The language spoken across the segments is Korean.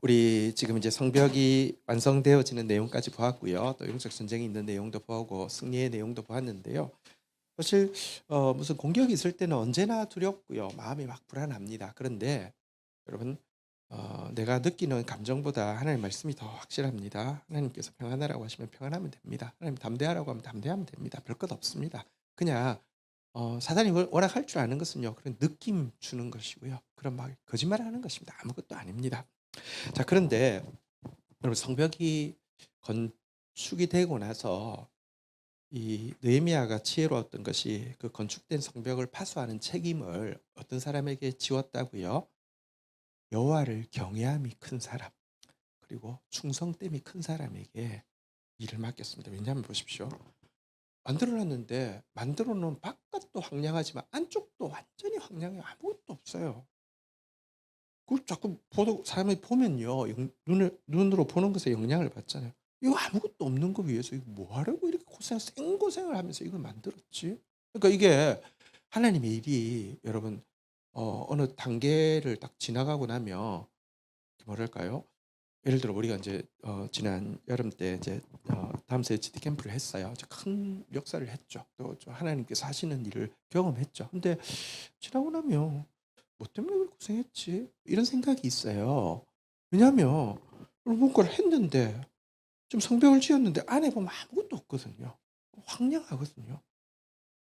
우리 지금 이제 성벽이 완성되어지는 내용까지 보았고요. 또 영적 전쟁이 있는 내용도 보고 승리의 내용도 보았는데요. 사실 무슨 공격이 있을 때는 언제나 두렵고요. 마음이 막 불안합니다. 그런데 여러분, 내가 느끼는 감정보다 하나님 말씀이 더 확실합니다. 하나님께서 평안하라고 하시면 평안하면 됩니다. 하나님 담대하라고 하면 담대하면 됩니다. 별것 없습니다. 그냥 사단이 워낙 할 줄 아는 것은요. 그런 느낌 주는 것이고요. 그런 막 거짓말하는 것입니다. 아무것도 아닙니다. 자, 그런데 여러분, 성벽이 건축이 되고 나서 이 느헤미야가 지혜로웠던 것이 그 건축된 성벽을 파수하는 책임을 어떤 사람에게 지웠다고요? 여호와를 경외함이 큰 사람, 그리고 충성됨이 큰 사람에게 일을 맡겼습니다. 왜냐하면 보십시오. 만들어 놨는데 만들어 놓은 바깥도 황량하지만 안쪽도 완전히 황량해요. 아무것도 없어요. 그걸 자꾸 사람이 보면요. 눈으로 보는 것에 영향을 받잖아요. 이거 아무것도 없는 거 위해서 이거 뭐 하려고 이렇게 생고생을 하면서 이걸 만들었지? 그러니까 이게 하나님의 일이 여러분, 어느 단계를 딱 지나가고 나면 뭐랄까요? 예를 들어 우리가 이제 지난 여름 때 이제 다음 세대 GD 캠프를 했어요. 큰 역사를 했죠. 또 하나님께서 하시는 일을 경험했죠. 근데 지나고 나면 '뭐 때문에 그렇게 고생했지?' 이런 생각이 있어요. 왜냐하면 뭔가를 했는데 좀 성벽을 지었는데 안에 보면 아무것도 없거든요. 황량하거든요.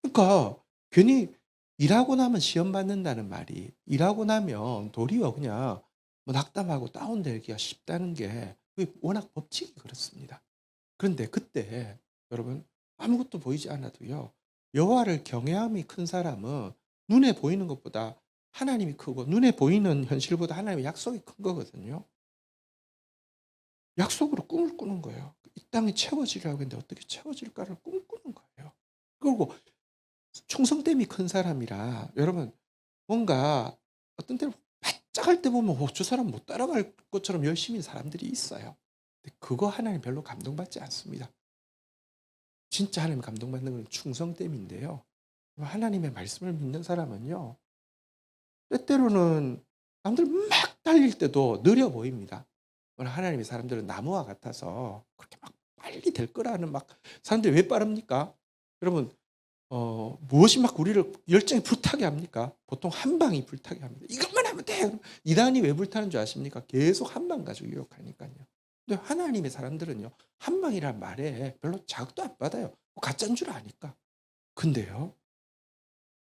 그러니까 괜히 일하고 나면 시험 받는다는 말이, 일하고 나면 도리어 그냥 뭐 낙담하고 다운되기가 쉽다는 게 그게 워낙 법칙이 그렇습니다. 그런데 그때 여러분, 아무것도 보이지 않아도요. 여호와를 경외함이 큰 사람은 눈에 보이는 것보다 하나님이 크고 눈에 보이는 현실보다 하나님의 약속이 큰 거거든요. 약속으로 꿈을 꾸는 거예요. 이 땅이 채워지려고 했는데 어떻게 채워질까를 꿈꾸는 거예요. 그리고 충성됨이 큰 사람이라 여러분, 뭔가 어떤 때는 바짝 할 때 보면 저 사람 못 따라갈 것처럼 열심히 사람들이 있어요. 근데 그거 하나님 별로 감동받지 않습니다. 진짜 하나님 감동받는 건 충성됨인데요. 하나님의 말씀을 믿는 사람은요. 때때로는 남들 막 달릴 때도 느려 보입니다. 그러나 하나님의 사람들은 나무와 같아서 그렇게 막 빨리 될 거라는 막 사람들이 왜 빠릅니까? 여러분, 무엇이 막 우리를 열정이 불타게 합니까? 보통 한 방이 불타게 합니다. "이것만 하면 돼." 그럼 이단이 왜 불타는 줄 아십니까? 계속 한 방 가지고 유혹하니까요. 근데 하나님의 사람들은요. 한 방이란 말에 별로 자극도 안 받아요. 가짜인 줄 아니까. 근데요.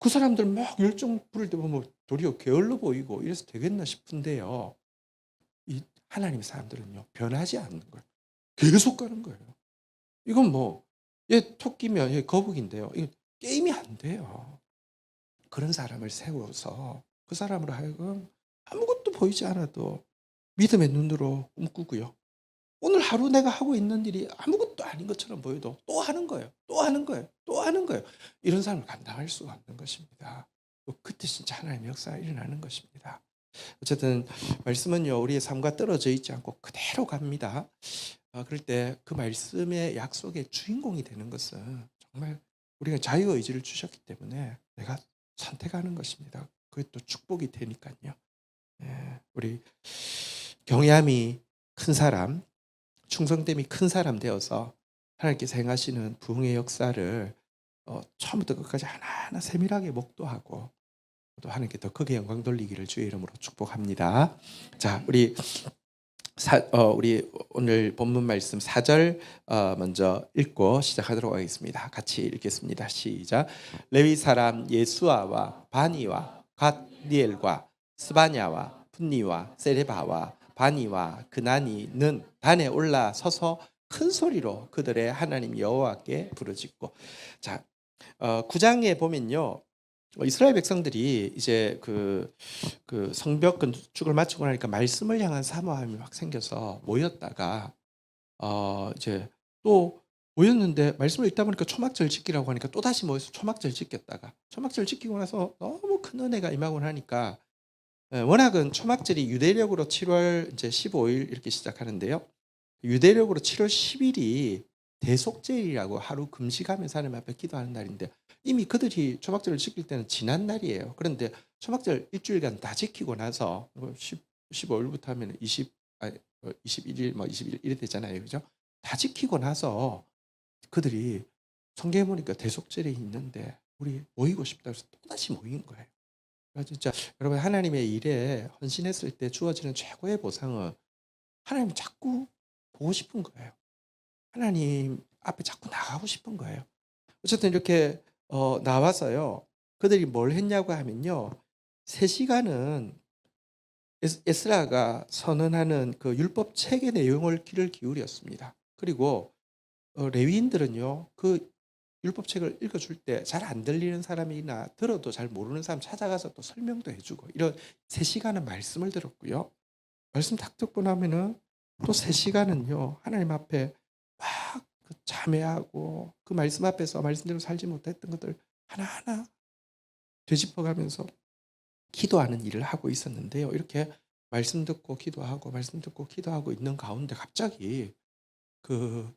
그 사람들 막 열정 부릴 때 보면 도리어 게을러 보이고 이래서 되겠나 싶은데요. 이 하나님의 사람들은요. 변하지 않는 거예요. 계속 가는 거예요. 이건 뭐 토끼면 얘 거북인데요. 이거 게임이 안 돼요. 그런 사람을 세워서 그 사람으로 하여금 아무것도 보이지 않아도 믿음의 눈으로 꿈꾸고요. 오늘 하루 내가 하고 있는 일이 아무것도 아닌 것처럼 보여도 또 하는 거예요. 또 하는 거예요. 또 하는 거예요. 이런 사람을 감당할 수가 없는 것입니다. 그때 진짜 하나님의 역사가 일어나는 것입니다. 어쨌든 말씀은요. 우리의 삶과 떨어져 있지 않고 그대로 갑니다. 그럴 때 그 말씀의 약속의 주인공이 되는 것은 정말 우리가 자유의지를 주셨기 때문에 내가 선택하는 것입니다. 그게 또 축복이 되니까요. 예, 우리 경외함이 큰 사람, 충성됨이 큰 사람 되어서 하나님께서 행하시는 부흥의 역사를 처음부터 끝까지 하나하나 세밀하게 목도하고 또 하나님께 더 크게 영광 돌리기를 주의 이름으로 축복합니다. 자, 우리 오늘 본문 말씀 4절 먼저 읽고 시작하도록 하겠습니다. 같이 읽겠습니다. 시작. 레위 사람 예수아와 바니와 갓니엘과 스바냐와 분니와 세레바와 바니와 그나니는 단에 올라 서서 큰 소리로 그들의 하나님 여호와께 부르짖고. 자, 9장에 보면요. 이스라엘 백성들이 이제 그 성벽 건축을 마치고 나니까 말씀을 향한 사모함이 막 생겨서 모였다가 이제 또 모였는데 말씀을 읽다 보니까 초막절 지키라고 하니까 또다시 모여서 초막절 지켰다가 초막절 지키고 나서 너무 큰 은혜가 임하고 나니까, 워낙은 초막절이 유대력으로 7월 이제 15일 이렇게 시작하는데요. 유대력으로 7월 10일이 대속죄일이라고 하루 금식하면서 하나님 앞에 기도하는 날인데 이미 그들이 초막절을 지킬 때는 지난 날이에요. 그런데 초막절 일주일간 다 지키고 나서 15일부터 하면 21일 뭐 20일 이래 되잖아요. 그죠? 다 지키고 나서 그들이 성경에 보니까 대속절이 있는데 우리 모이고 싶다 해서 또다시 모인 거예요. 그래서 진짜 여러분 하나님의 일에 헌신했을 때 주어지는 최고의 보상은 하나님 자꾸 보고 싶은 거예요. 하나님 앞에 자꾸 나가고 싶은 거예요. 어쨌든 이렇게 나와서요. 그들이 뭘 했냐고 하면요. 3시간은 에스라가 선언하는 그 율법 책의 내용을 귀를 기울였습니다. 그리고 레위인들은요. 그 율법 책을 읽어줄 때 잘 안 들리는 사람이나 들어도 잘 모르는 사람 찾아가서 또 설명도 해주고 이런 3시간은 말씀을 들었고요. 말씀 딱 듣고 나면은 또 3시간은요. 하나님 앞에 막 그 자매하고 그 말씀 앞에서 말씀대로 살지 못했던 것들 하나하나 되짚어가면서 기도하는 일을 하고 있었는데요. 이렇게 말씀 듣고 기도하고 말씀 듣고 기도하고 있는 가운데 갑자기 그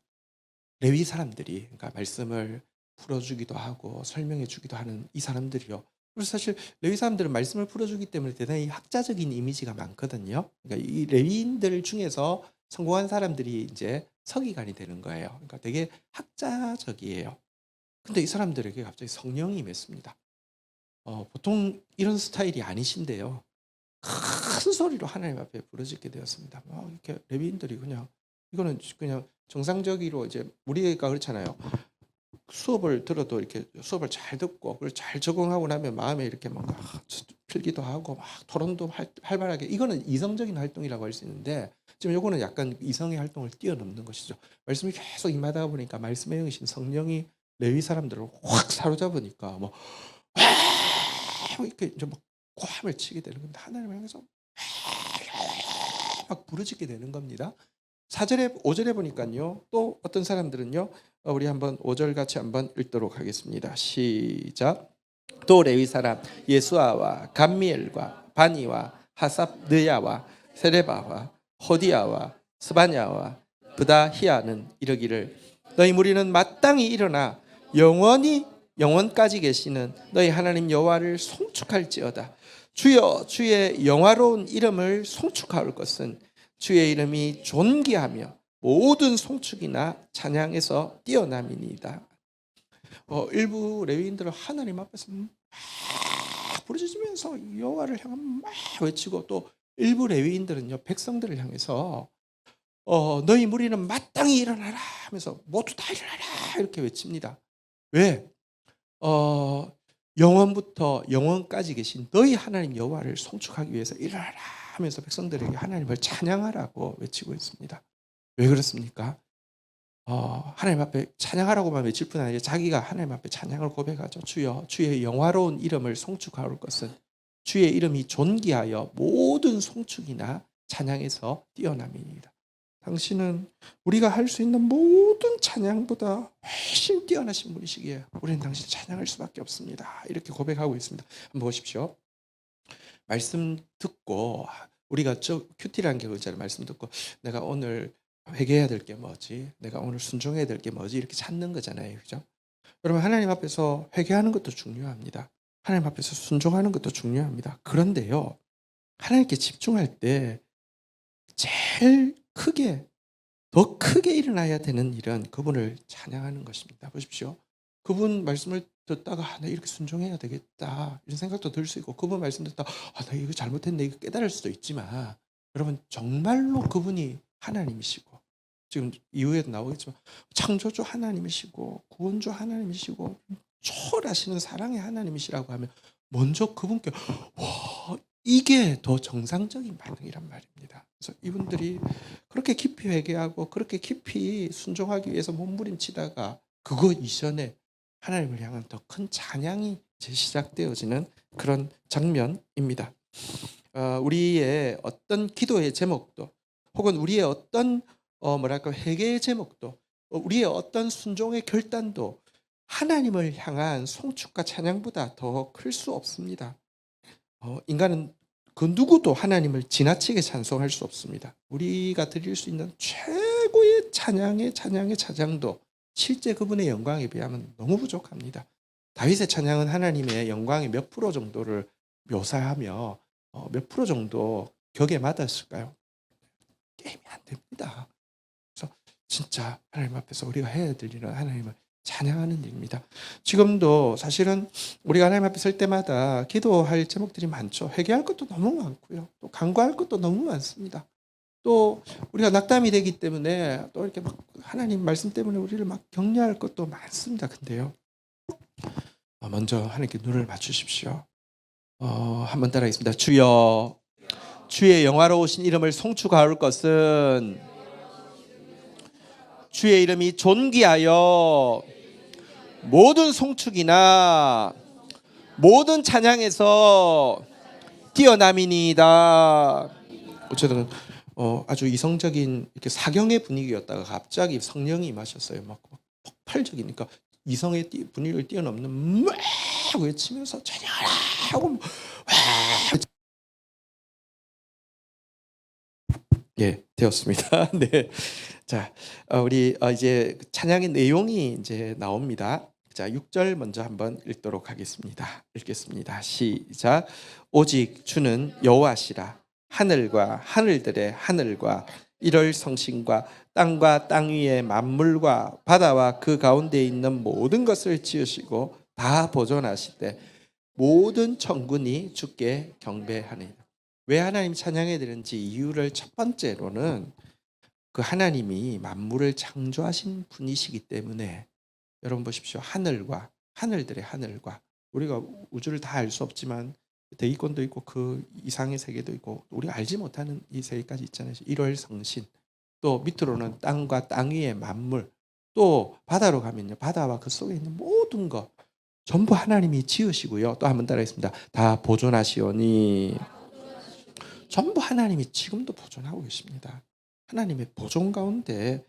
레위 사람들이 그러니까 말씀을 풀어주기도 하고 설명해 주기도 하는 이 사람들이요. 그래서 사실 레위 사람들은 말씀을 풀어주기 때문에 대단히 학자적인 이미지가 많거든요. 그러니까 이 레위인들 중에서 성공한 사람들이 이제 서기관이 되는 거예요. 그러니까 되게 학자적이에요. 근데 이 사람들에게 갑자기 성령이 임했습니다. 보통 이런 스타일이 아니신데요. 큰 소리로 하나님 앞에 부르짖게 되었습니다. 막 이렇게 레위인들이 그냥 이거는 그냥 정상적으로 이제 우리가 그렇잖아요. 수업을 들어도 이렇게 수업을 잘 듣고 그걸 잘 적응하고 나면 마음에 이렇게 막 풀기도 하고 막 토론도 활발하게 이거는 이성적인 활동이라고 할 수 있는데 지금 요거는 약간 이성의 활동을 뛰어넘는 것이죠. 말씀이 계속 임하다 보니까 말씀에 영이신 성령이 레위 사람들을 확 사로잡으니까 뭐 이렇게 이제 막 고함을 치게 되는 겁니다. 하나님을 향해서 막 부르짖게 되는 겁니다. 4절에 5절에 보니까요. 또 어떤 사람들은요. 우리 한번 5절 같이 한번 읽도록 하겠습니다. 시작. 또 레위 사람 예수아와 감미엘과 바니와 하삽느야와 세레바와 호디야와 스바냐와 브다히야는 이르기를 너희 무리는 마땅히 일어나 영원까지 계시는 너희 하나님 여호와를 송축할지어다. 주여 주의 영화로운 이름을 송축할 것은 주의 이름이 존귀하며 모든 송축이나 찬양에서 뛰어남이니이다. 일부 레위인들은 하나님 앞에서 막 부르짖으면서 여호와를 향하면 막 외치고 또 일부 레위인들은요 백성들을 향해서 너희 무리는 마땅히 일어나라 하면서 모두 다 일어나라 이렇게 외칩니다. 왜? 영원부터 영원까지 계신 너희 하나님 여호와를 송축하기 위해서 일어나라 하면서 백성들에게 하나님을 찬양하라고 외치고 있습니다. 왜 그렇습니까? 하나님 앞에 찬양하라고만 외칠 뿐 아니라 자기가 하나님 앞에 찬양을 고백하죠. 주여 주의 영화로운 이름을 송축할 것은 주의 이름이 존귀하여 모든 송축이나 찬양에서 뛰어남이니이다. 당신은 우리가 할 수 있는 모든 찬양보다 훨씬 뛰어나신 분이시기에 우리는 당신을 찬양할 수밖에 없습니다. 이렇게 고백하고 있습니다. 한번 보십시오. 말씀 듣고 우리가 큐티라는 게 그렇잖아요. 말씀 듣고 내가 오늘 회개해야 될 게 뭐지? 내가 오늘 순종해야 될 게 뭐지? 이렇게 찾는 거잖아요. 그죠? 여러분 하나님 앞에서 회개하는 것도 중요합니다. 하나님 앞에서 순종하는 것도 중요합니다. 그런데요. 하나님께 집중할 때 제일 더 크게 일어나야 되는 일은 그분을 찬양하는 것입니다. 보십시오. 그분 말씀을 듣다가 나 이렇게 순종해야 되겠다 이런 생각도 들 수 있고 그분 말씀 듣다 나 이거 잘못했네 이거 깨달을 수도 있지만 여러분 정말로 그분이 하나님이시고 지금 이후에도 나오겠지만 창조주 하나님이시고 구원주 하나님이시고 초월하시는 사랑의 하나님이시라고 하면 먼저 그분께 와 이게 더 정상적인 반응이란 말입니다. 그래서 이분들이 그렇게 깊이 회개하고 그렇게 깊이 순종하기 위해서 몸부림치다가 그거 이전에 하나님을 향한 더 큰 찬양이 시작되어지는 그런 장면입니다. 우리의 어떤 기도의 제목도 혹은 우리의 어떤 회개의 제목도 우리의 어떤 순종의 결단도 하나님을 향한 송축과 찬양보다 더 클 수 없습니다. 인간은 그 누구도 하나님을 지나치게 찬송할 수 없습니다. 우리가 드릴 수 있는 최고의 찬양도 실제 그분의 영광에 비하면 너무 부족합니다. 다윗의 찬양은 하나님의 영광의 몇 프로 정도를 묘사하며 몇 프로 정도 격에 맞았을까요? 게임이 안 됩니다. 그래서 진짜 하나님 앞에서 우리가 해야 될 일은 하나님을 찬양하는 일입니다. 지금도 사실은 우리가 하나님 앞에 설 때마다 기도할 제목들이 많죠. 회개할 것도 너무 많고요. 또 간구할 것도 너무 많습니다. 또 우리가 낙담이 되기 때문에 또 이렇게 막 하나님 말씀 때문에 우리를 막 격려할 것도 많습니다. 근데요, 먼저 하나님께 눈을 맞추십시오. 한번 따라하겠습니다. 주여, 주의 영화로우신 이름을 송축하올 것은 주의 이름이 존귀하여 모든 송축이나 모든 찬양에서 뛰어남이니이다. 어쨌든 아주 이성적인 이렇게 사경의 분위기였다가 갑자기 성령이 임하셨어요. 막 폭발적이니까 이성의 분위기를 뛰어넘는 막 외치면서 찬양하라 하고 예, 되었습니다. 네. 자, 우리 이제 찬양의 내용이 이제 나옵니다. 자, 6절 먼저 한번 읽도록 하겠습니다. 읽겠습니다. 시작. 오직 주는 여호와시라. 하늘과 하늘들의 하늘과 이럴 성신과 땅과 땅 위의 만물과 바다와 그 가운데 있는 모든 것을 지으시고 다 보존하시되 모든 천군이 주께 경배하니라. 왜 하나님 찬양해야 되는지 이유를 첫 번째로는 그 하나님이 만물을 창조하신 분이시기 때문에 여러분 보십시오. 하늘과 하늘들의 하늘과 우리가 우주를 다 알 수 없지만 대기권도 있고 그 이상의 세계도 있고 우리가 알지 못하는 이 세계까지 있잖아요. 일월성신 또 밑으로는 땅과 땅 위의 만물 또 바다로 가면요. 바다와 그 속에 있는 모든 것 전부 하나님이 지으시고요. 또 한번 따라하겠습니다. 다 보존하시오니 전부 하나님이 지금도 보존하고 계십니다. 하나님의 보존 가운데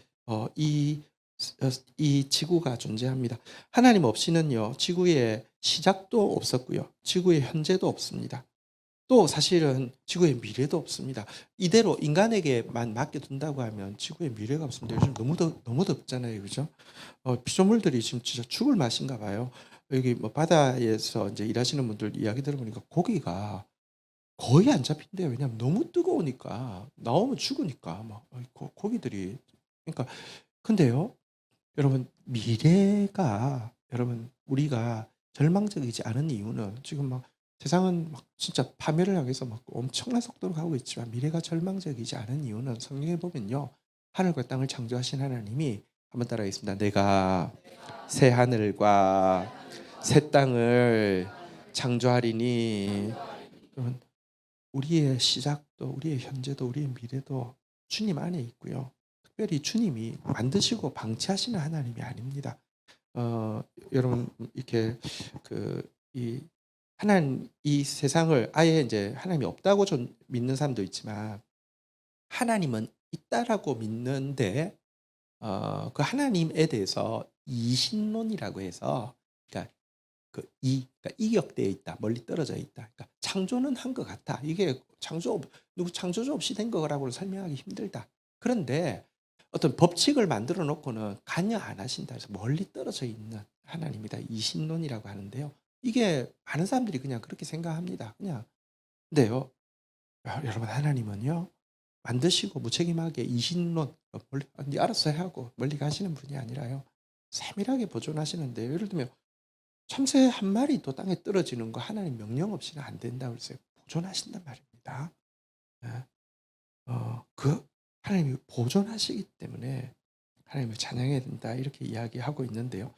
이 지구가 존재합니다. 하나님 없이는요, 지구의 시작도 없었고요, 지구의 현재도 없습니다. 또 사실은 지구의 미래도 없습니다. 이대로 인간에게만 맡겨둔다고 하면 지구의 미래가 없습니다. 요즘 너무 덥잖아요, 그죠? 피조물들이 지금 진짜 죽을 맛인가 봐요. 여기 뭐 바다에서 이제 일하시는 분들 이야기 들어보니까 고기가 거의 안 잡힌대요. 왜냐하면 너무 뜨거우니까 나오면 죽으니까 막 고기들이 그러니까 근데요, 여러분 미래가 여러분 우리가 절망적이지 않은 이유는 지금 막 세상은 막 진짜 파멸을 향해서 막 엄청난 속도로 가고 있지만 미래가 절망적이지 않은 이유는 성경에 보면요, 하늘과 땅을 창조하신 하나님이 한번 따라하겠습니다. 내가 새 하늘과 새 땅을 창조하리니. 여러분 우리의 시작도 우리의 현재도 우리의 미래도 주님 안에 있고요. 특별히 주님이 만드시고 방치하시는 하나님이 아닙니다. 여러분 이렇게 이 하나님 이 세상을 아예 이제 하나님이 없다고 좀 믿는 사람도 있지만 하나님은 있다라고 믿는데 그 하나님에 대해서 이신론이라고 해서 그러니까 그러니까 이격되어 있다, 멀리 떨어져 있다. 그러니까 창조는 한 것 같아. 이게 누구 창조주 없이 된 거라고 설명하기 힘들다. 그런데 어떤 법칙을 만들어 놓고는 관여 안 하신다 해서 멀리 떨어져 있는 하나님이다. 이신론이라고 하는데요. 이게 많은 사람들이 그냥 그렇게 생각합니다. 그냥 근데요, 여러분 하나님은요 만드시고 무책임하게 이신론 멀리 네 알아서 해 하고 멀리 가시는 분이 아니라요 세밀하게 보존하시는데 예를 들면 참새 한 마리도 땅에 떨어지는 거 하나님 명령 없이는 안 된다고 그랬어요. 보존하신단 말입니다. 예. 그 하나님이 보존하시기 때문에 하나님을 찬양해야 된다 이렇게 이야기하고 있는데요.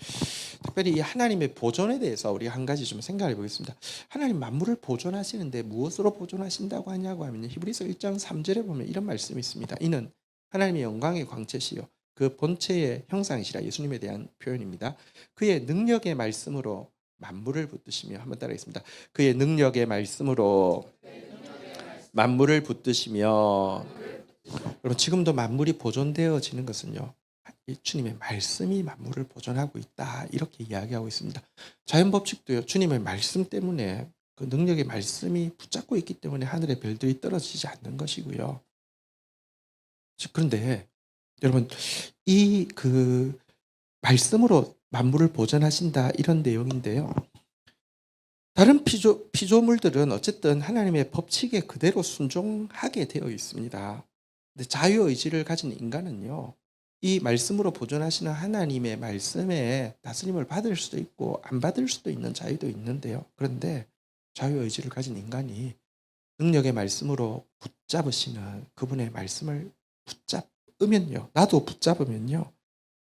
특별히 이 하나님의 보존에 대해서 우리 한 가지 좀 생각해 보겠습니다. 하나님 만물을 보존하시는데 무엇으로 보존하신다고 하냐고 하면 히브리서 1장 3절에 보면 이런 말씀이 있습니다. 이는 하나님의 영광의 광채시요 그 본체의 형상이시라. 예수님에 대한 표현입니다. 그의 능력의 말씀으로 만물을 붙드시며 한번 따라하겠습니다. 그의 능력의 말씀으로 만물을 붙드시며. 여러분 지금도 만물이 보존되어지는 것은요 이 주님의 말씀이 만물을 보존하고 있다 이렇게 이야기하고 있습니다. 자연 법칙도요 주님의 말씀 때문에 그 능력의 말씀이 붙잡고 있기 때문에 하늘의 별들이 떨어지지 않는 것이고요. 그런데 여러분 이 말씀으로 만물을 보존하신다 이런 내용인데요. 다른 피조물들은 어쨌든 하나님의 법칙에 그대로 순종하게 되어 있습니다. 근데 자유의지를 가진 인간은요. 이 말씀으로 보존하시는 하나님의 말씀에 다스림을 받을 수도 있고 안 받을 수도 있는 자유도 있는데요. 그런데 자유의지를 가진 인간이 능력의 말씀으로 붙잡으시는 그분의 말씀을 붙잡으면요. 나도 붙잡으면요.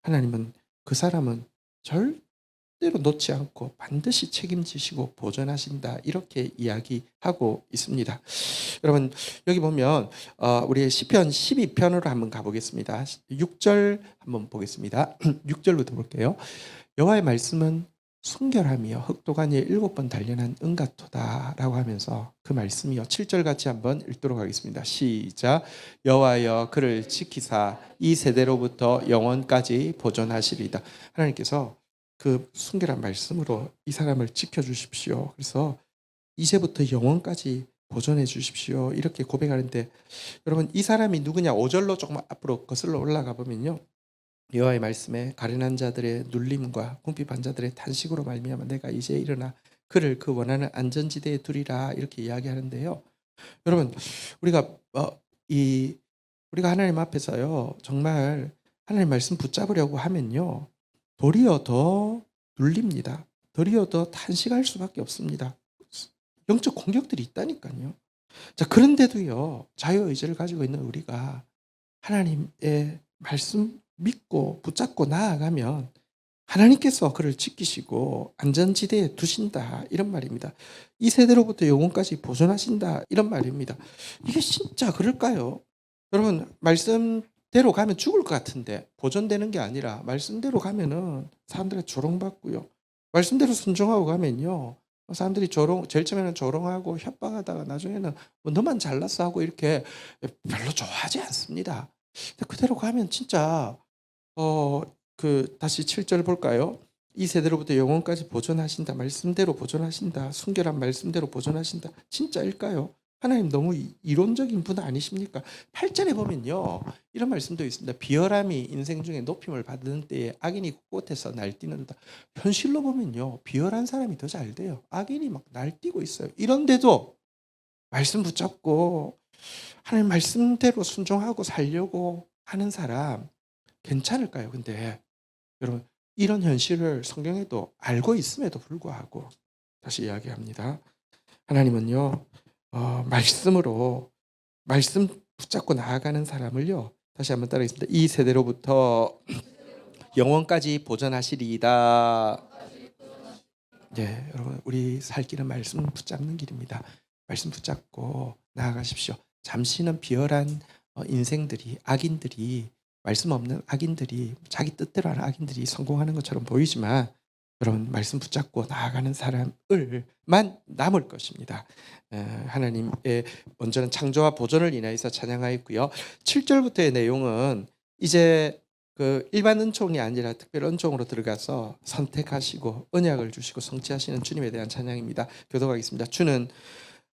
하나님은 그 사람은 절대로 놓지 않고 반드시 책임지시고 보존하신다. 이렇게 이야기하고 있습니다. 여러분 여기 보면 우리 시편 12편으로 한번 가보겠습니다. 6절 한번 보겠습니다. 6절부터 볼게요. 여호와의 말씀은 순결하며 흑도가니에 7번 단련한 은같도다라고 하면서 그 말씀이요 7절 같이 한번 읽도록 하겠습니다. 시작. 여호와여 그를 지키사 이 세대로부터 영원까지 보존하시리이다. 하나님께서 그 순결한 말씀으로 이 사람을 지켜주십시오. 그래서 이제부터 영원까지 보존해 주십시오. 이렇게 고백하는데 여러분 이 사람이 누구냐? 5절로 조금 앞으로 거슬러 올라가 보면요. 여호와의 말씀에 가련한 자들의 눌림과 궁핍한 자들의 탄식으로 말미암아 내가 이제 일어나 그를 그 원하는 안전지대에 두리라 이렇게 이야기하는데요. 여러분 우리가 이 우리가 하나님 앞에서요 정말 하나님 말씀 붙잡으려고 하면요 도리어 더 눌립니다. 도리어 더 탄식할 수밖에 없습니다. 영적 공격들이 있다니까요. 자 그런데도요 자유의지를 가지고 있는 우리가 하나님의 말씀 믿고 붙잡고 나아가면 하나님께서 그를 지키시고 안전지대에 두신다 이런 말입니다. 이 세대로부터 영원까지 보존하신다 이런 말입니다. 이게 진짜 그럴까요? 여러분 말씀대로 가면 죽을 것 같은데 보존되는 게 아니라 말씀대로 가면은 사람들의 조롱받고요. 말씀대로 순종하고 가면요. 사람들이 제일 처음에는 조롱하고 협박하다가 나중에는 뭐 너만 잘났어 하고 이렇게 별로 좋아하지 않습니다. 근데 그대로 가면 진짜 다시 7절 볼까요? 이 세대로부터 영원까지 보존하신다. 말씀대로 보존하신다. 순결한 말씀대로 보존하신다. 진짜일까요? 하나님 너무 이론적인 분 아니십니까? 8절에 보면요. 이런 말씀도 있습니다. 비열함이 인생 중에 높임을 받는 때에 악인이 곳곳에서 날뛰는다. 현실로 보면요. 비열한 사람이 더 잘 돼요. 악인이 막 날뛰고 있어요. 이런데도 말씀 붙잡고 하나님 말씀대로 순종하고 살려고 하는 사람 괜찮을까요? 근데 여러분 이런 현실을 성경에도 알고 있음에도 불구하고 다시 이야기합니다. 하나님은요 말씀으로 말씀 붙잡고 나아가는 사람을요 다시 한번 따라하겠습니다. 이 세대로부터 영원까지 보존하시리이다. 네, 여러분 우리 살 길은 말씀 붙잡는 길입니다. 말씀 붙잡고 나아가십시오. 잠시는 비열한 인생들이 악인들이 말씀 없는 악인들이 자기 뜻대로 하는 악인들이 성공하는 것처럼 보이지만 여러분 말씀 붙잡고 나아가는 사람을만 남을 것입니다. 하나님의 먼저는 창조와 보존을 인하여서 찬양하였고요. 7절부터의 내용은 이제 그 일반 은총이 아니라 특별 은총으로 들어가서 선택하시고 언약을 주시고 성취하시는 주님에 대한 찬양입니다. 교독하겠습니다. 주는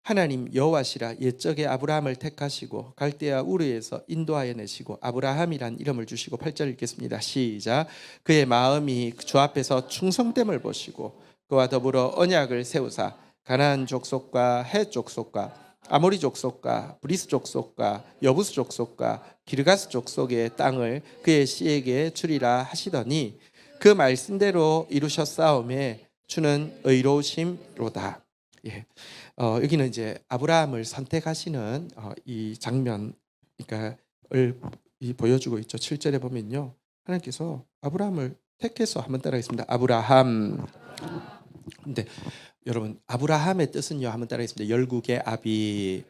하나님 여호와시라 옛적에 아브라함을 택하시고 갈대아 우르에서 인도하여 내시고 아브라함이란 이름을 주시고 8절 읽겠습니다. 시작. 그의 마음이 주 앞에서 충성됨을 보시고 그와 더불어 언약을 세우사 가나안 족속과 헷 족속과 아모리 족속과 브리스 족속과 여부스 족속과 기르가스 족속의 땅을 그의 씨에게 주리라 하시더니 그 말씀대로 이루셨사오매 주는 의로우심로다. 예. 여기는 이제 아브라함을 선택하시는 이 장면, 그러니까를 보여주고 있죠. 7절에 보면요, 하나님께서 아브라함을 택해서 한번 따라하겠습니다. 아브라함. 근데 여러분 아브라함의 뜻은요, 한번 따라하겠습니다. 열국의 아비.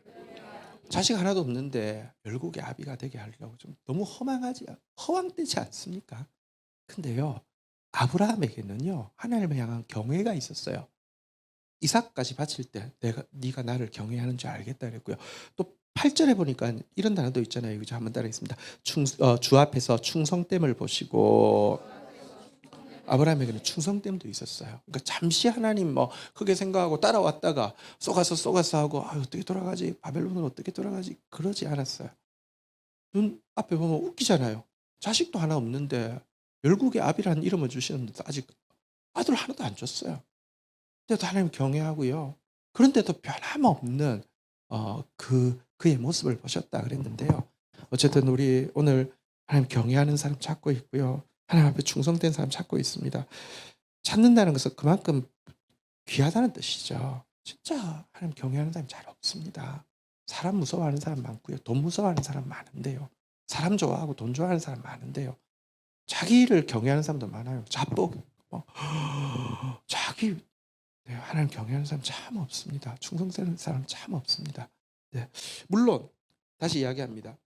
자식 하나도 없는데 열국의 아비가 되게 하려고 좀 너무 허황되지 않습니까? 근데요, 아브라함에게는요, 하나님을 향한 경외가 있었어요. 이삭까지 바칠 때 네가 나를 경외하는 줄 알겠다 그랬고요. 또 8절에 보니까 이런 단어도 있잖아요. 그죠? 한번 따라하겠습니다. 주 앞에서 충성됨을 보시고 아브라함에게는 충성됨도 있었어요. 그러니까 잠시 하나님 크게 생각하고 따라왔다가 쏘가서 하고 어떻게 돌아가지? 바벨론은 어떻게 돌아가지? 그러지 않았어요. 눈 앞에 보면 웃기잖아요. 자식도 하나 없는데 열국의 아비라는 이름을 주시는데 아직 아들 하나도 안 줬어요. 그때도 하나님 경외하고요. 그런데도 변함없는 그의 모습을 보셨다 그랬는데요. 어쨌든 우리 오늘 하나님 경외하는 사람 찾고 있고요. 하나님 앞에 충성된 사람 찾고 있습니다. 찾는다는 것은 그만큼 귀하다는 뜻이죠. 진짜 하나님 경외하는 사람이 잘 없습니다. 사람 무서워하는 사람 많고요. 돈 무서워하는 사람 많은데요. 사람 좋아하고 돈 좋아하는 사람 많은데요. 자기를 경외하는 사람도 많아요. 자뻑 뭐 자기 네, 하나님 경외하는 사람 참 없습니다. 충성되는 사람 참 없습니다. 네. 물론 다시 이야기합니다.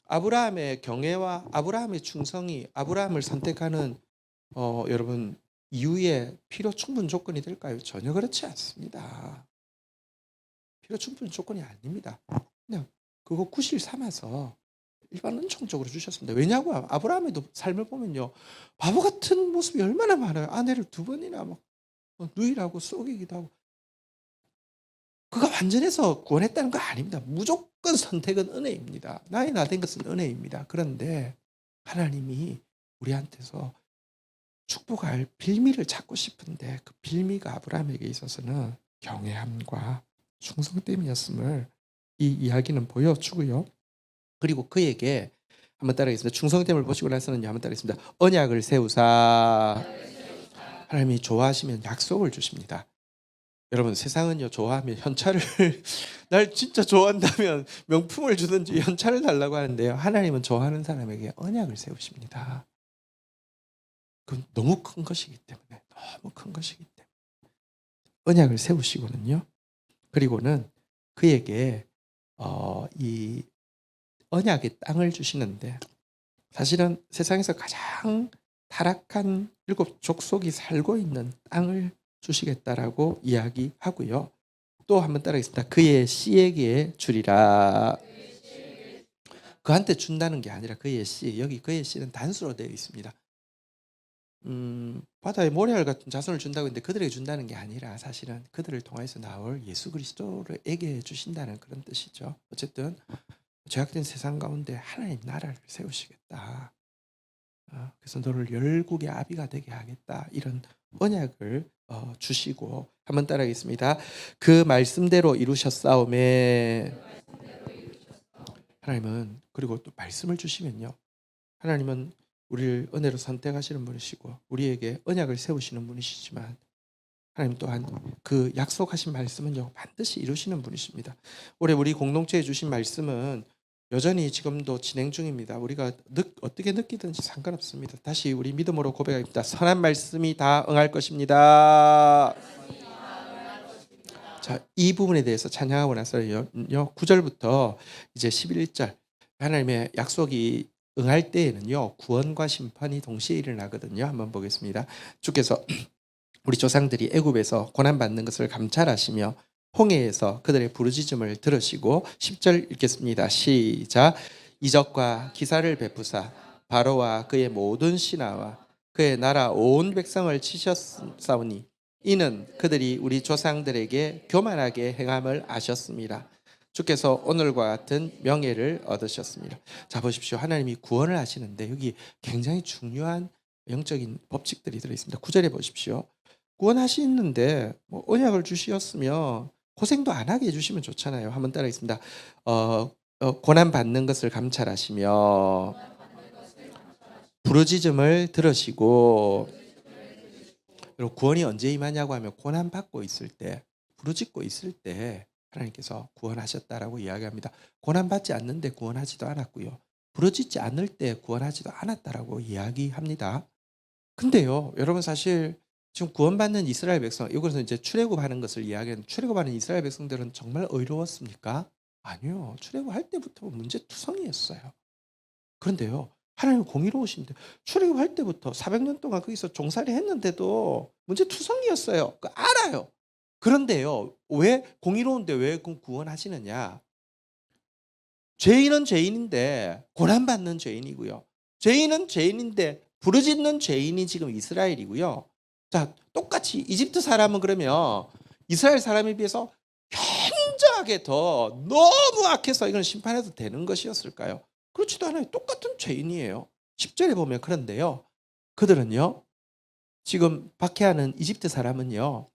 아브라함의 경외와 아브라함의 충성이 아브라함을 선택하는 여러분 이후에 필요 충분 조건이 될까요? 전혀 그렇지 않습니다. 필요 충분 조건이 아닙니다. 그냥 그거 구실 삼아서 일반 은총적으로 주셨습니다. 왜냐고 아브라함의 삶을 보면요. 바보 같은 모습이 얼마나 많아요. 아내를 2번이나 막 누이라고 쏘기기도 하고. 그가 완전해서 구원했다는 거 아닙니다. 무조건 선택은 은혜입니다. 나의 나 된 것은 은혜입니다. 그런데 하나님이 우리한테서 축복할 빌미를 찾고 싶은데 그 빌미가 아브라함에게 있어서는 경외함과 충성됨이었음을 이 이야기는 보여주고요. 그리고 그에게 한번 따라하겠습니다. 충성됨을 보시고 나서는 한번 따라하겠습니다. 언약을 세우사. 하나님이 좋아하시면 약속을 주십니다. 여러분 세상은요 좋아하면 현찰을 날 진짜 좋아한다면 명품을 주든지 현찰을 달라고 하는데요. 하나님은 좋아하는 사람에게 언약을 세우십니다. 그건 너무 큰 것이기 때문에 너무 큰 것이기 때문에 언약을 세우시고는요. 그리고는 그에게 이 언약의 땅을 주시는데 사실은 세상에서 가장 타락한 7 족속이 살고 있는 땅을 주시겠다라고 이야기하고요. 또 한번 따라하겠습니다. 그의 씨에게 주리라. 그한테 준다는 게 아니라 그의 씨. 여기 그의 씨는 단수로 되어 있습니다. 바다에 모래알 같은 자손을 준다고 했는데 그들에게 준다는 게 아니라 사실은 그들을 통해서 나올 예수 그리스도에게 주신다는 그런 뜻이죠. 어쨌든 죄악된 세상 가운데 하나님 나라를 세우시겠다. 그래서 너를 열국의 아비가 되게 하겠다. 이런 언약을 주시고 한번 따라하겠습니다. 그 말씀대로 이루셨사오매. 하나님은 그리고 또 말씀을 주시면요. 하나님은 우리를 은혜로 선택하시는 분이시고 우리에게 언약을 세우시는 분이시지만 하나님 또한 그 약속하신 말씀은요 반드시 이루시는 분이십니다. 올해 우리 공동체에 주신 말씀은 여전히 지금도 진행 중입니다. 우리가 어떻게 느끼든지 상관없습니다. 다시 우리 믿음으로 고백합니다. 선한 말씀이 다 응할 것입니다. 자, 이 부분에 대해서 찬양하고 나서요 9절부터 이제 11절 하나님의 약속이 응할 때에는요 구원과 심판이 동시에 일어나거든요. 한번 보겠습니다. 주께서 우리 조상들이 애굽에서 고난 받는 것을 감찰하시며 홍해에서 그들의 부르짖음을 들으시고 10절 읽겠습니다. 시작. 이적과 기사를 베푸사 바로와 그의 모든 신하와 그의 나라 온 백성을 치셨사오니 이는 그들이 우리 조상들에게 교만하게 행함을 아셨습니다. 주께서 오늘과 같은 명예를 얻으셨습니다. 자 보십시오. 하나님이 구원을 하시는데 여기 굉장히 중요한 영적인 법칙들이 들어있습니다. 9절에 보십시오. 구원하시는데 뭐 언약을 주시었으면 고생도 안 하게 해주시면 좋잖아요. 한번 따라하겠습니다. 고난 받는 것을 감찰하시며 부르짖음을 들으시고. 그리고 구원이 언제 임하냐고 하면 고난 받고 있을 때, 부르짖고 있을 때 하나님께서 구원하셨다라고 이야기합니다. 고난 받지 않는데 구원하지도 않았고요. 부르짖지 않을 때 구원하지도 않았다라고 이야기합니다. 근데요, 여러분 사실 지금 구원받는 이스라엘 백성, 이것은 이제 출애굽하는 것을 이야기하는 출애굽하는 이스라엘 백성들은 정말 의로웠습니까? 아니요. 출애굽할 때부터 문제투성이었어요. 그런데요. 하나님은 공의로우신데 출애굽할 때부터 400년 동안 거기서 종살이 했는데도 문제투성이었어요. 알아요. 그런데요. 왜 공의로운데 왜 구원하시느냐? 죄인은 죄인인데 고난받는 죄인이고요. 죄인은 죄인인데 부르짖는 죄인이 지금 이스라엘이고요. 자, 똑같이 이집트 사람은 그러면 이스라엘 사람에 비해서 현저하게 더 너무 악해서 이건 심판해도 되는 것이었을까요? 그렇지도 않아요. 똑같은 죄인이에요. 10절에 보면 그런데요. 그들은요. 지금 박해하는 이집트 사람은요.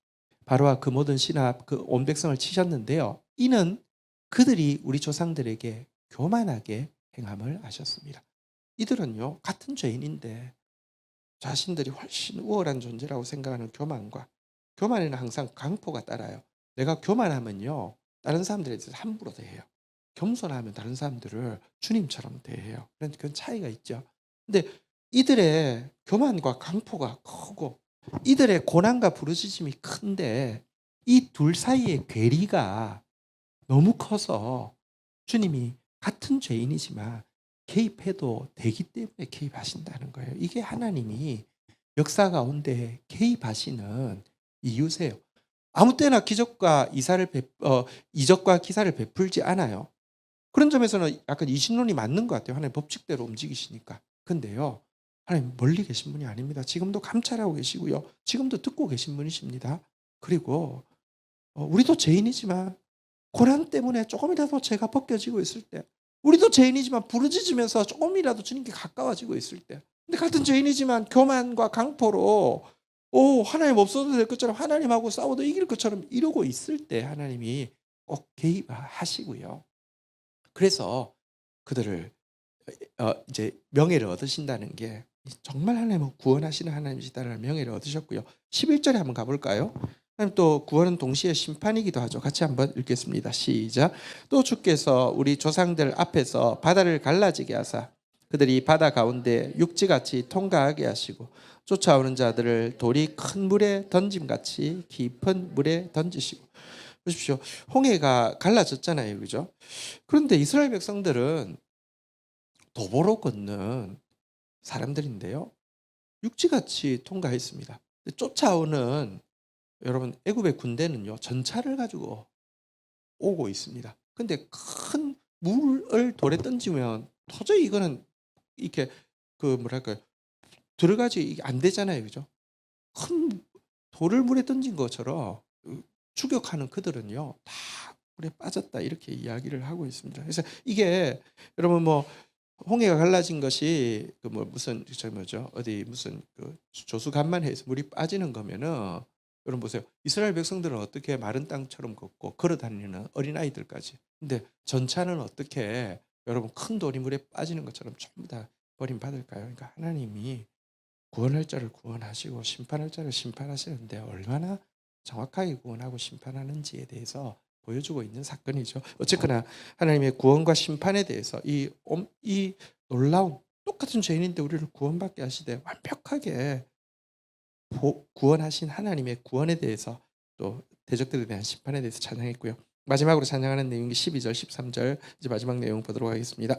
바로와 그 모든 신하 그 온 백성을 치셨는데요. 이는 그들이 우리 조상들에게 교만하게 행함을 아셨습니다. 이들은요 같은 죄인인데 자신들이 훨씬 우월한 존재라고 생각하는 교만에는 항상 강포가 따라요. 내가 교만하면요 다른 사람들에 대해서 함부로 대해요. 겸손하면 다른 사람들을 주님처럼 대해요. 그런 차이가 있죠. 근데 이들의 교만과 강포가 크고 이들의 고난과 부르짖음이 큰데 이 둘 사이의 괴리가 너무 커서 주님이 같은 죄인이지만 개입해도 되기 때문에 개입하신다는 거예요. 이게 하나님이 역사 가운데 개입하시는 이유세요. 아무 때나 이적과 기사를 베풀지 않아요. 그런 점에서는 약간 이신론이 맞는 것 같아요. 하나님 법칙대로 움직이시니까. 근데요. 하나님 멀리 계신 분이 아닙니다. 지금도 감찰하고 계시고요. 지금도 듣고 계신 분이십니다. 그리고 우리도 죄인이지만 고난 때문에 조금이라도 죄가 벗겨지고 있을 때 우리도 죄인이지만 부르짖으면서 조금이라도 주님께 가까워지고 있을 때 근데 같은 죄인이지만 교만과 강포로 하나님 없어도 될 것처럼 하나님하고 싸워도 이길 것처럼 이러고 있을 때 하나님이 꼭 개입하시고요. 그래서 그들을 이제 명예를 얻으신다는 게 정말 하나님은 구원하시는 하나님이시다라는 명예를 얻으셨고요. 11절에 한번 가볼까요? 하나님 또 구원은 동시에 심판이기도 하죠. 같이 한번 읽겠습니다. 시작. 또 주께서 우리 조상들 앞에서 바다를 갈라지게 하사 그들이 바다 가운데 육지같이 통과하게 하시고 쫓아오는 자들을 돌이 큰 물에 던짐같이 깊은 물에 던지시고 보십시오. 홍해가 갈라졌잖아요. 그죠? 그런데 이스라엘 백성들은 도보로 걷는 사람들인데요. 육지같이 통과했습니다. 쫓아오는 여러분 애굽의 군대는요. 전차를 가지고 오고 있습니다. 근데 큰 물을 돌에 던지면 도저히 이거는 이렇게 그 뭐랄까요? 들어가지 이게 안 되잖아요. 그죠? 큰 돌을 물에 던진 것처럼 추격하는 그들은요. 다 물에 빠졌다 이렇게 이야기를 하고 있습니다. 그래서 이게 여러분 뭐 홍해가 갈라진 것이 그 뭐 무슨 저 뭐죠? 어디 무슨 그 조수간만해서 물이 빠지는 거면은 여러분 보세요. 이스라엘 백성들은 어떻게 마른 땅처럼 걷고 걸어 다니는 어린아이들까지. 근데 전차는 어떻게 여러분 큰 돌이 물에 빠지는 것처럼 전부 다 버림받을까요? 그러니까 하나님이 구원할 자를 구원하시고 심판할 자를 심판하시는데 얼마나 정확하게 구원하고 심판하는지에 대해서 보여주고 있는 사건이죠. 어쨌거나 하나님의 구원과 심판에 대해서 이 놀라운 똑같은 죄인인데 우리를 구원받게 하시되 완벽하게 구원하신 하나님의 구원에 대해서 또 대적들에 대한 심판에 대해서 찬양했고요. 마지막으로 찬양하는 내용이 12절, 13절 이제 마지막 내용 보도록 하겠습니다.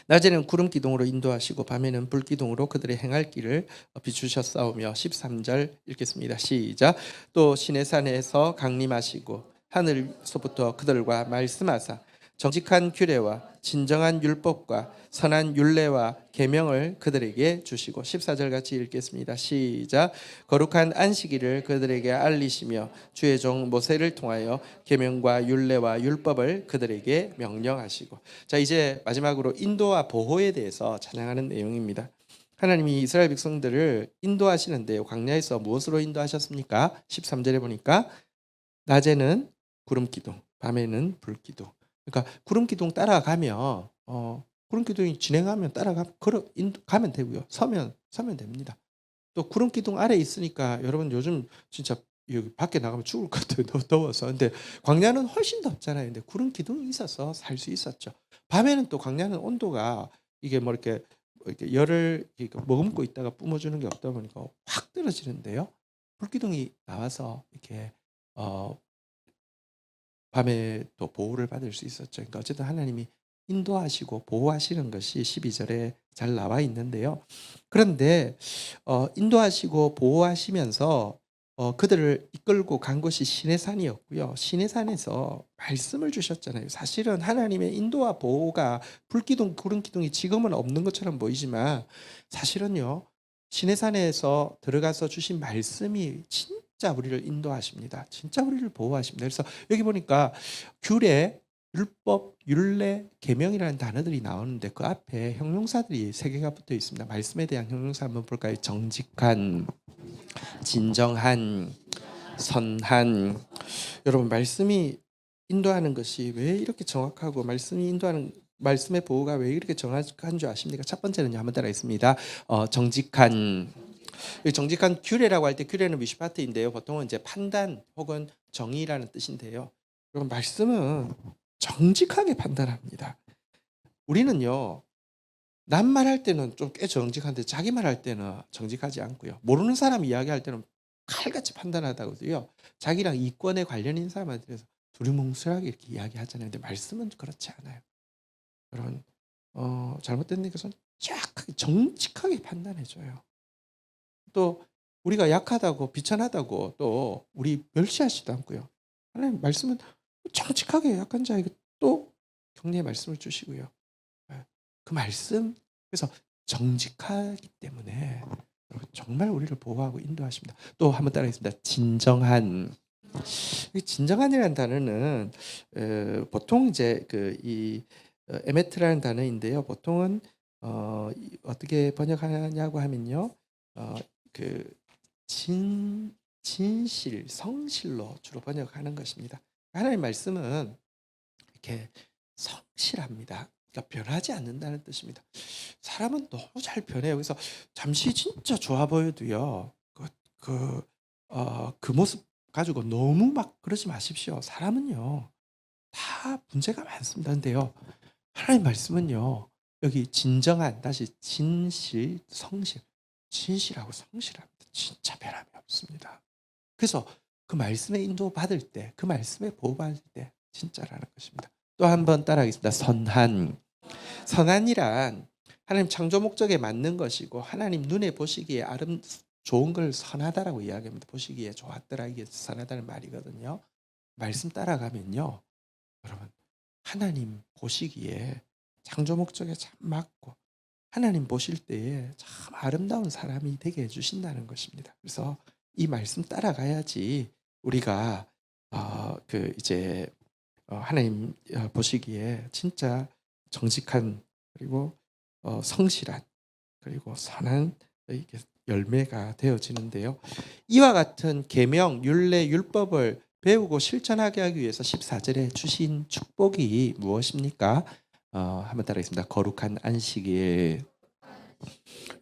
낮에는 구름 기둥으로 인도하시고 밤에는 불 기둥으로 그들의 행할 길을 비추셨사오며 13절 읽겠습니다. 시작. 또 시내산에서 강림하시고 하늘에서부터 그들과 말씀하사 정직한 규례와 진정한 율법과 선한 율례와 계명을 그들에게 주시고 14절 같이 읽겠습니다. 시작. 거룩한 안식일을 그들에게 알리시며 주의 종 모세를 통하여 계명과 율례와 율법을 그들에게 명령하시고 자 이제 마지막으로 인도와 보호에 대해서 찬양하는 내용입니다. 하나님이 이스라엘 백성들을 인도하시는데요. 광야에서 무엇으로 인도하셨습니까? 13절에 보니까 낮에는 구름 기둥, 밤에는 불 기둥. 그러니까 구름 기둥 따라가면 구름 기둥이 진행하면 가면 되고요. 서면 됩니다. 또 구름 기둥 아래 있으니까 여러분 요즘 진짜 여기 밖에 나가면 죽을 것 같아요. 너무 더워서. 근데 광야는 훨씬 덥잖아요. 근데 구름 기둥이 있어서 살 수 있었죠. 밤에는 또 광야는 온도가 이게 뭐 이렇게 열을 이렇게 머금고 있다가 뿜어주는 게 없다 보니까 확 떨어지는데요. 불기둥이 나와서 이렇게 밤에 또 보호를 받을 수 있었죠. 그러니까 어쨌든 하나님이 인도하시고 보호하시는 것이 12절에 잘 나와 있는데요. 그런데 인도하시고 보호하시면서 그들을 이끌고 간 곳이 시내산이었고요. 시내산에서 말씀을 주셨잖아요. 사실은 하나님의 인도와 보호가 불기둥, 구름기둥이 지금은 없는 것처럼 보이지만 사실은요. 시내산에서 들어가서 주신 말씀이 진짜 우리를 인도하십니다. 진짜 우리를 보호하십니다. 그래서 여기 보니까 규례, 율법, 율례, 계명이라는 단어들이 나오는데 그 앞에 형용사들이 세 개가 붙어 있습니다. 말씀에 대한 형용사 한번 볼까요? 정직한, 진정한, 선한. 여러분 말씀이 인도하는 것이 왜 이렇게 정확하고 말씀이 인도하는 말씀의 보호가 왜 이렇게 정확한 줄 아십니까? 첫 번째는요. 한번 따라하겠습니다. 정직한. 이 정직한 규례라고 할 때 규례는 미슈파트인데요. 보통은 이제 판단 혹은 정의라는 뜻인데요. 그럼 말씀은 정직하게 판단합니다. 우리는요. 남 말할 때는 좀 꽤 정직한데 자기 말할 때는 정직하지 않고요. 모르는 사람 이야기할 때는 칼같이 판단하다고요. 자기랑 이권에 관련 있는 사람한테 대해서 두리뭉술하게 이렇게 이야기하잖아요. 근데 말씀은 그렇지 않아요. 그런 잘못된 것은 정확하게 정직하게 판단해 줘요. 또 우리가 약하다고 비천하다고 또 우리 멸시하지도 않고요. 하나님 말씀은 정직하게 약한 자에게 또 격려의 말씀을 주시고요. 예. 그 말씀 그래서 정직하기 때문에 정말 우리를 보호하고 인도하십니다. 또 한번 따라하겠습니다. 진정한. 이 진정한이라는 단어는 보통 이제 이 에메트라는 단어인데요. 보통은 어떻게 번역하냐고 하면요. 어, 그 진실, 성실로 주로 번역하는 것입니다. 하나님의 말씀은 이렇게 성실합니다. 그러니까 변하지 않는다는 뜻입니다. 사람은 너무 잘 변해요. 그래서 잠시 진짜 좋아 보여도요. 그 모습 가지고 너무 막 그러지 마십시오. 사람은요. 다 문제가 많습니다. 근데요. 하나님 말씀은요. 여기 진정한 다시 진실, 성실. 진실하고 성실합니다. 진짜 변함이 없습니다. 그래서 그 말씀의 인도 받을 때, 그 말씀의 보호 받을 때 진짜라는 것입니다. 또 한 번 따라하겠습니다. 선한. 선한이란 하나님 창조 목적에 맞는 것이고 하나님 눈에 보시기에 좋은 걸 선하다라고 이야기합니다. 보시기에 좋았더라 이게 선하다는 말이거든요. 말씀 따라가면요. 여러분 하나님 보시기에 창조 목적에 참 맞고 하나님 보실 때에 참 아름다운 사람이 되게 해주신다는 것입니다. 그래서 이 말씀 따라가야지 우리가 이제 하나님 보시기에 진짜 정직한 그리고 성실한 그리고 선한 이게 열매가 되어지는데요. 이와 같은 계명, 율례, 율법을 배우고 실천하게 하기 위해서 14절에 주신 축복이 무엇입니까? 한번 따라하겠습니다. 거룩한 안식일.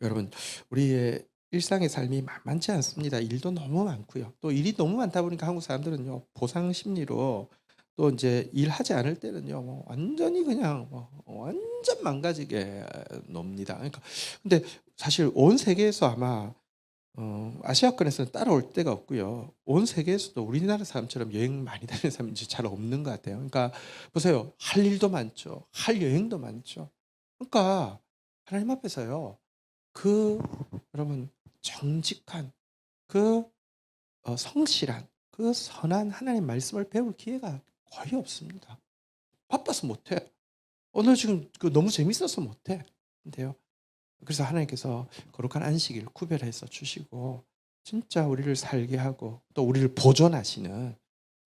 여러분 우리의 일상의 삶이 만만치 않습니다. 일도 너무 많고요. 또 일이 너무 많다 보니까 한국 사람들은요 보상 심리로 또 이제 일하지 않을 때는요 뭐 완전히 그냥 뭐 완전 망가지게 놉니다. 그러니까 근데 사실 온 세계에서 아마 아시아권에서는 따라올 데가 없고요. 온 세계에서도 우리나라 사람처럼 여행 많이 다니는 사람이 이제 잘 없는 것 같아요. 그러니까 보세요. 할 일도 많죠. 할 여행도 많죠. 그러니까 하나님 앞에서요. 여러분 정직한 그 성실한 그 선한 하나님 말씀을 배울 기회가 거의 없습니다. 바빠서 못해. 오늘 지금 너무 재밌어서 못해. 근데요. 그래서 하나님께서 거룩한 안식일 구별해서 주시고 진짜 우리를 살게 하고 또 우리를 보존하시는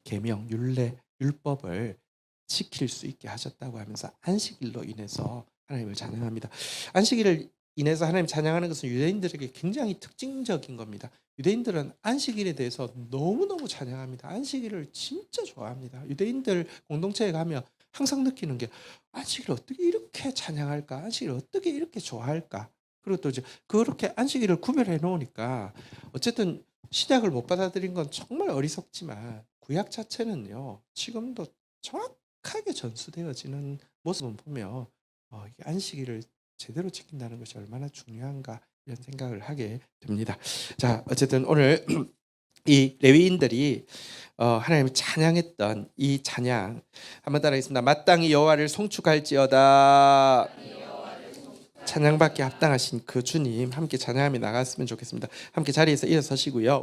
계명, 율례, 율법을 지킬 수 있게 하셨다고 하면서 안식일로 인해서 하나님을 찬양합니다. 안식일을 인해서 하나님 찬양하는 것은 유대인들에게 굉장히 특징적인 겁니다. 유대인들은 안식일에 대해서 너무너무 찬양합니다. 안식일을 진짜 좋아합니다. 유대인들 공동체에 가면 항상 느끼는 게 안식일을 어떻게 이렇게 찬양할까? 안식일을 어떻게 이렇게 좋아할까? 그리고 또 이제 그렇게 안식일을 구별해 놓으니까 어쨌든 신약을 못 받아들인 건 정말 어리석지만 구약 자체는요. 지금도 정확하게 전수되어지는 모습을 보며 이 안식일을 제대로 지킨다는 것이 얼마나 중요한가 이런 생각을 하게 됩니다. 자, 어쨌든 오늘 이 레위인들이 하나님을 찬양했던 이 찬양 한번 따라하겠습니다. 마땅히 여호와를 송축할지어다. 찬양받기 합당하신 그 주님 함께 찬양하며 나갔으면 좋겠습니다. 함께 자리에서 일어서시고요.